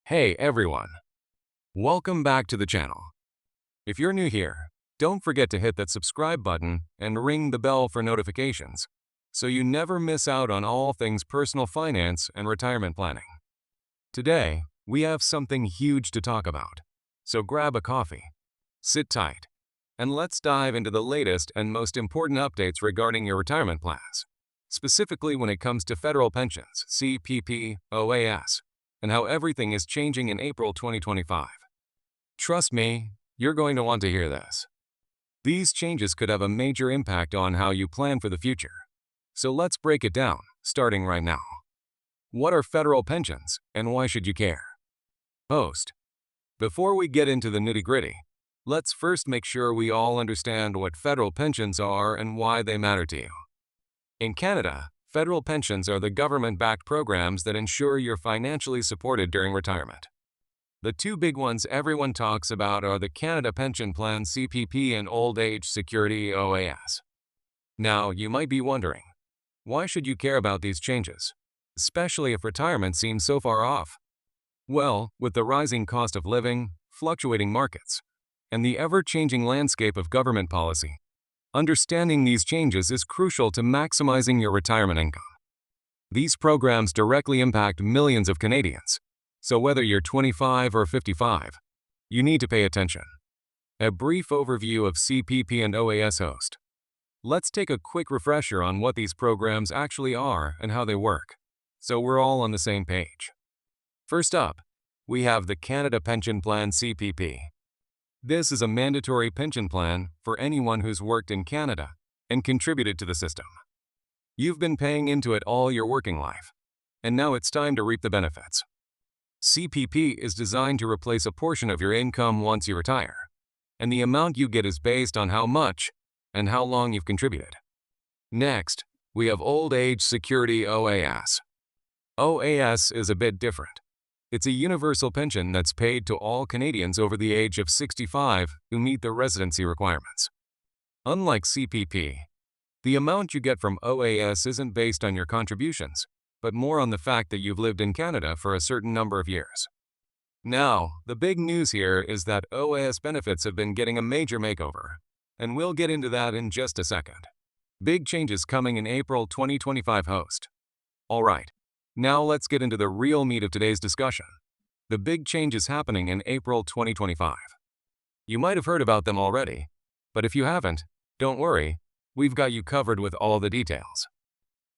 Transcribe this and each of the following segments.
Hey everyone, welcome back to the channel. If you're new here, don't forget to hit that subscribe button and ring the bell for notifications so you never miss out on all things personal finance and retirement planning. Today, we have something huge to talk about, so grab a coffee, sit tight, and let's dive into the latest and most important updates regarding your retirement plans, specifically when it comes to federal pensions, CPP, OAS, and how everything is changing in April 2025. Trust me, you're going to want to hear this. These changes could have a major impact on how you plan for the future. So let's break it down, starting right now. What are federal pensions, and why should you care? Host. Before we get into the nitty-gritty, let's first make sure we all understand what federal pensions are and why they matter to you. In Canada, federal pensions are the government-backed programs that ensure you're financially supported during retirement. The two big ones everyone talks about are the Canada Pension Plan CPP and Old Age Security OAS. Now, you might be wondering, why should you care about these changes, especially if retirement seems so far off? Well, with the rising cost of living, fluctuating markets, and the ever-changing landscape of government policy, understanding these changes is crucial to maximizing your retirement income. These programs directly impact millions of Canadians, so whether you're 25 or 55, you need to pay attention. A brief overview of CPP and OAS host. Let's take a quick refresher on what these programs actually are and how they work, so we're all on the same page. First up, we have the Canada Pension Plan CPP. This is a mandatory pension plan for anyone who's worked in Canada and contributed to the system. You've been paying into it all your working life, and now it's time to reap the benefits. CPP is designed to replace a portion of your income once you retire, and the amount you get is based on how much and how long you've contributed. Next, we have Old Age Security OAS. OAS is a bit different. It's a universal pension that's paid to all Canadians over the age of 65 who meet the residency requirements. Unlike CPP, the amount you get from OAS isn't based on your contributions, but more on the fact that you've lived in Canada for a certain number of years. Now, the big news here is that OAS benefits have been getting a major makeover, and we'll get into that in just a second. Big changes coming in April 2025 host. Alright. Now let's get into the real meat of today's discussion. The big changes happening in April 2025. You might have heard about them already, but if you haven't, don't worry, we've got you covered with all the details.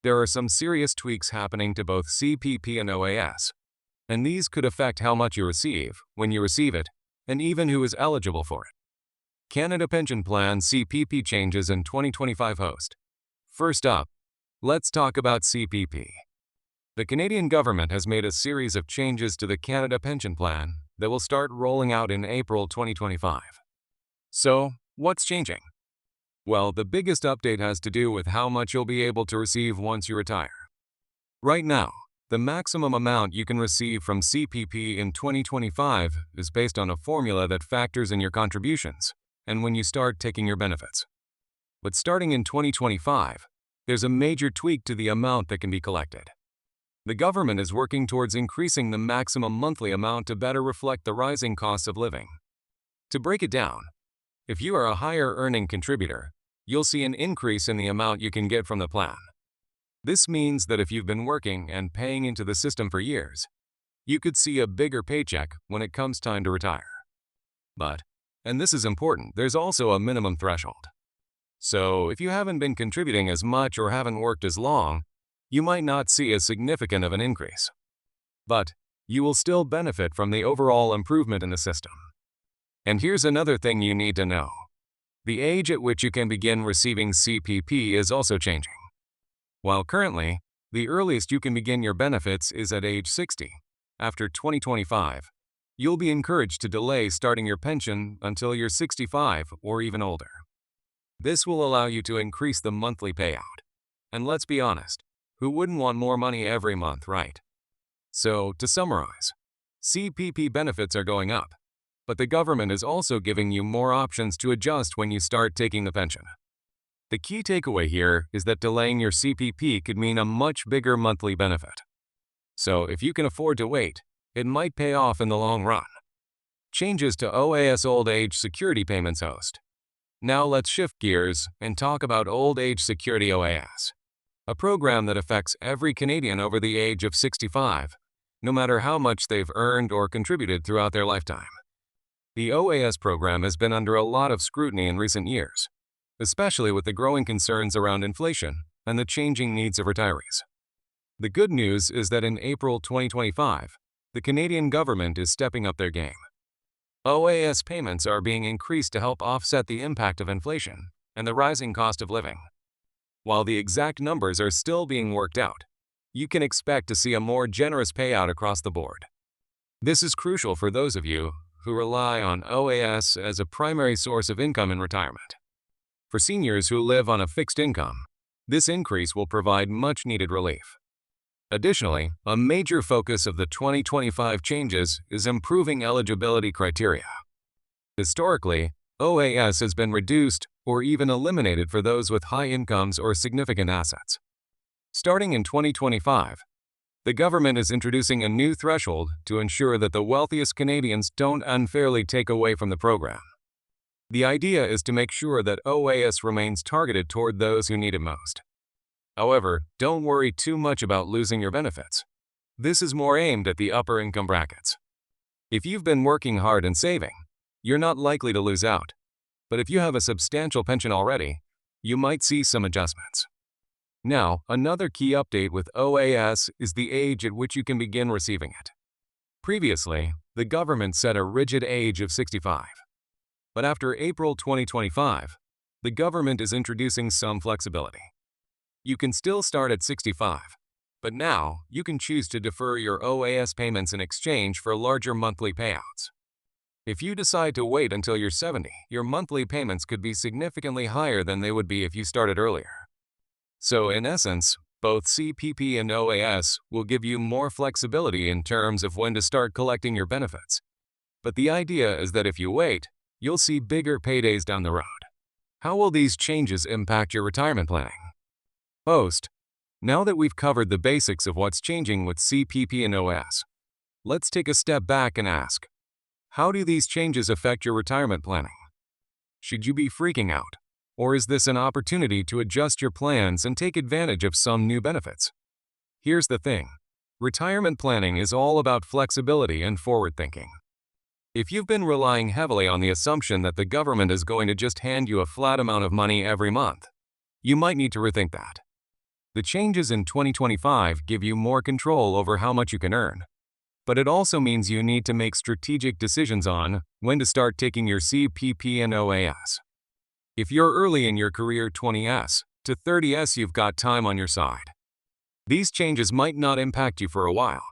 There are some serious tweaks happening to both CPP and OAS, and these could affect how much you receive, when you receive it, and even who is eligible for it. Canada Pension Plan CPP changes in 2025 host. First up, let's talk about CPP. The Canadian government has made a series of changes to the Canada Pension Plan that will start rolling out in April 2025. So, what's changing? Well, the biggest update has to do with how much you'll be able to receive once you retire. Right now, the maximum amount you can receive from CPP in 2025 is based on a formula that factors in your contributions and when you start taking your benefits. But starting in 2025, there's a major tweak to the amount that can be collected. The government is working towards increasing the maximum monthly amount to better reflect the rising costs of living. To break it down, if you are a higher earning contributor, you'll see an increase in the amount you can get from the plan. This means that if you've been working and paying into the system for years, you could see a bigger paycheck when it comes time to retire. But, and this is important, there's also a minimum threshold. So if you haven't been contributing as much or haven't worked as long, you might not see as significant of an increase. But you will still benefit from the overall improvement in the system. And here's another thing you need to know. The age at which you can begin receiving CPP is also changing. While currently, the earliest you can begin your benefits is at age 60, after 2025, you'll be encouraged to delay starting your pension until you're 65 or even older. This will allow you to increase the monthly payout. And let's be honest, who wouldn't want more money every month, right? So, to summarize, CPP benefits are going up, but the government is also giving you more options to adjust when you start taking the pension. The key takeaway here is that delaying your CPP could mean a much bigger monthly benefit. So if you can afford to wait, it might pay off in the long run. Changes to OAS Old Age Security Payments Host. Now let's shift gears and talk about Old Age Security OAS, a program that affects every Canadian over the age of 65, no matter how much they've earned or contributed throughout their lifetime. The OAS program has been under a lot of scrutiny in recent years, especially with the growing concerns around inflation and the changing needs of retirees. The good news is that in April 2025, the Canadian government is stepping up their game. OAS payments are being increased to help offset the impact of inflation and the rising cost of living. While the exact numbers are still being worked out, you can expect to see a more generous payout across the board. This is crucial for those of you who rely on OAS as a primary source of income in retirement. For seniors who live on a fixed income, this increase will provide much-needed relief. Additionally, a major focus of the 2025 changes is improving eligibility criteria. Historically, OAS has been reduced or even eliminated for those with high incomes or significant assets. Starting in 2025, the government is introducing a new threshold to ensure that the wealthiest Canadians don't unfairly take away from the program. The idea is to make sure that OAS remains targeted toward those who need it most. However, don't worry too much about losing your benefits. This is more aimed at the upper income brackets. If you've been working hard and saving, you're not likely to lose out. But if you have a substantial pension already, you might see some adjustments. Now, another key update with OAS is the age at which you can begin receiving it. Previously, the government set a rigid age of 65. But after April 2025, the government is introducing some flexibility. You can still start at 65, but now you can choose to defer your OAS payments in exchange for larger monthly payouts. If you decide to wait until you're 70, your monthly payments could be significantly higher than they would be if you started earlier. So in essence, both CPP and OAS will give you more flexibility in terms of when to start collecting your benefits. But the idea is that if you wait, you'll see bigger paydays down the road. How will these changes impact your retirement planning? Host, now that we've covered the basics of what's changing with CPP and OAS, let's take a step back and ask, how do these changes affect your retirement planning? Should you be freaking out? Or is this an opportunity to adjust your plans and take advantage of some new benefits? Here's the thing. Retirement planning is all about flexibility and forward thinking. If you've been relying heavily on the assumption that the government is going to just hand you a flat amount of money every month, you might need to rethink that. The changes in 2025 give you more control over how much you can earn. But it also means you need to make strategic decisions on when to start taking your CPP and OAS. If you're early in your career 20s to 30s, you've got time on your side. These changes might not impact you for a while,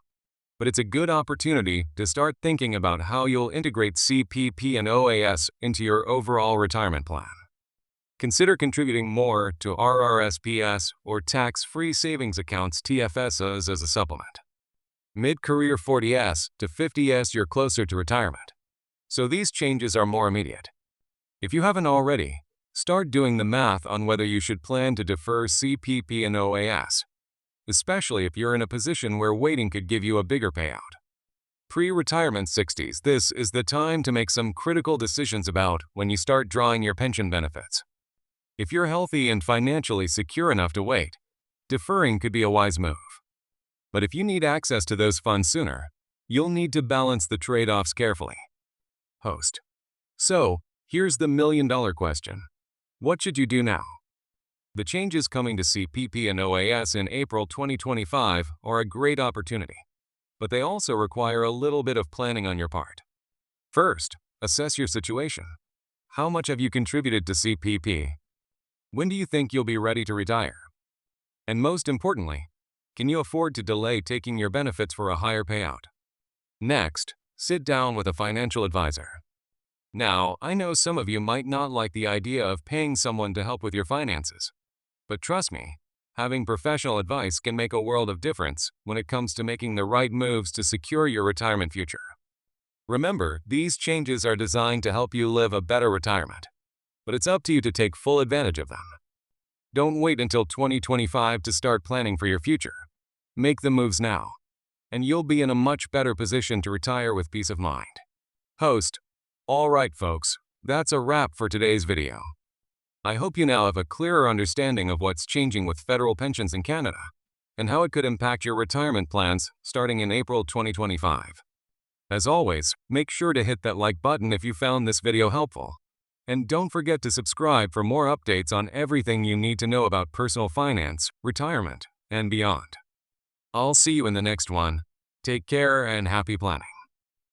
but it's a good opportunity to start thinking about how you'll integrate CPP and OAS into your overall retirement plan. Consider contributing more to RRSPs or tax-free savings accounts TFSs as a supplement. Mid-career 40s to 50s, you're closer to retirement, so these changes are more immediate. If you haven't already, start doing the math on whether you should plan to defer CPP and OAS, especially if you're in a position where waiting could give you a bigger payout. Pre-retirement 60s, this is the time to make some critical decisions about when you start drawing your pension benefits. If you're healthy and financially secure enough to wait, deferring could be a wise move. But if you need access to those funds sooner, you'll need to balance the trade-offs carefully. Host. So, here's the million-dollar question. What should you do now? The changes coming to CPP and OAS in April 2025 are a great opportunity, but they also require a little bit of planning on your part. First, assess your situation. How much have you contributed to CPP? When do you think you'll be ready to retire? And most importantly, can you afford to delay taking your benefits for a higher payout? Next, sit down with a financial advisor. Now, I know some of you might not like the idea of paying someone to help with your finances, but trust me, having professional advice can make a world of difference when it comes to making the right moves to secure your retirement future. Remember, these changes are designed to help you live a better retirement, but it's up to you to take full advantage of them. Don't wait until 2025 to start planning for your future. Make the moves now. and you'll be in a much better position to retire with peace of mind. Host: All right, folks, that's a wrap for today's video. I hope you now have a clearer understanding of what's changing with federal pensions in Canada and how it could impact your retirement plans starting in April 2025. As always, make sure to hit that like button if you found this video helpful. And don't forget to subscribe for more updates on everything you need to know about personal finance, retirement, and beyond. I'll see you in the next one. Take care and happy planning.